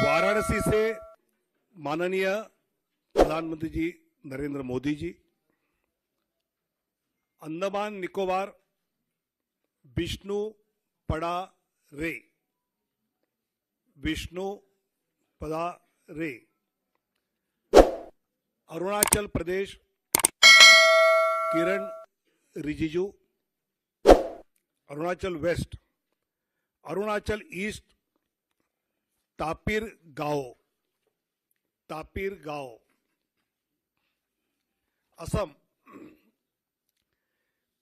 वाराणसी से माननीय प्रधानमंत्री जी नरेंद्र मोदी जी, अंडमान निकोबार विष्णु पड़ा रे, विष्णु पड़ा रे, अरुणाचल प्रदेश किरण रिजिजू, अरुणाचल वेस्ट, अरुणाचल ईस्ट तापिर गांव, असम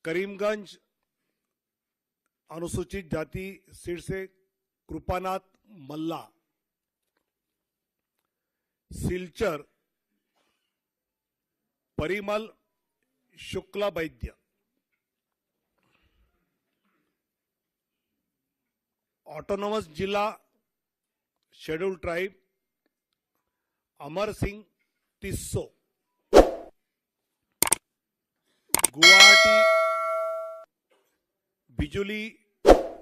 करीमगंज अनुसूचित जाति सीट से कृपानाथ मल्ला, सिलचर परिमल शुक्ला वैद्य, ऑटोनोमस जिला शेड्यूल ट्राइब अमर सिंह टिस्सो, गुवाहाटी बिजुली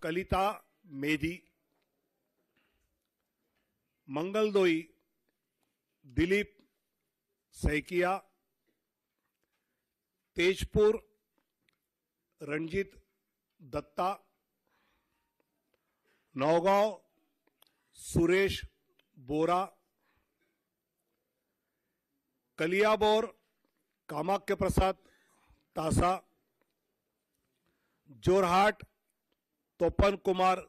कलिता मेधी, मंगलदोई दिलीप सैकिया, तेजपुर रणजीत दत्ता, नौगांव सुरेश बोरा, कलियाबोर कामाख्य प्रसाद तासा, जोरहाट तोपन कुमार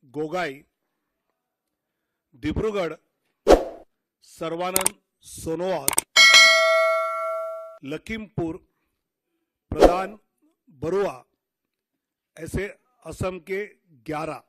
गोगाई, दिब्रुगढ़ सर्वानंद सोनोवाल, लखीमपुर प्रधान बरुआ, ऐसे असम के 11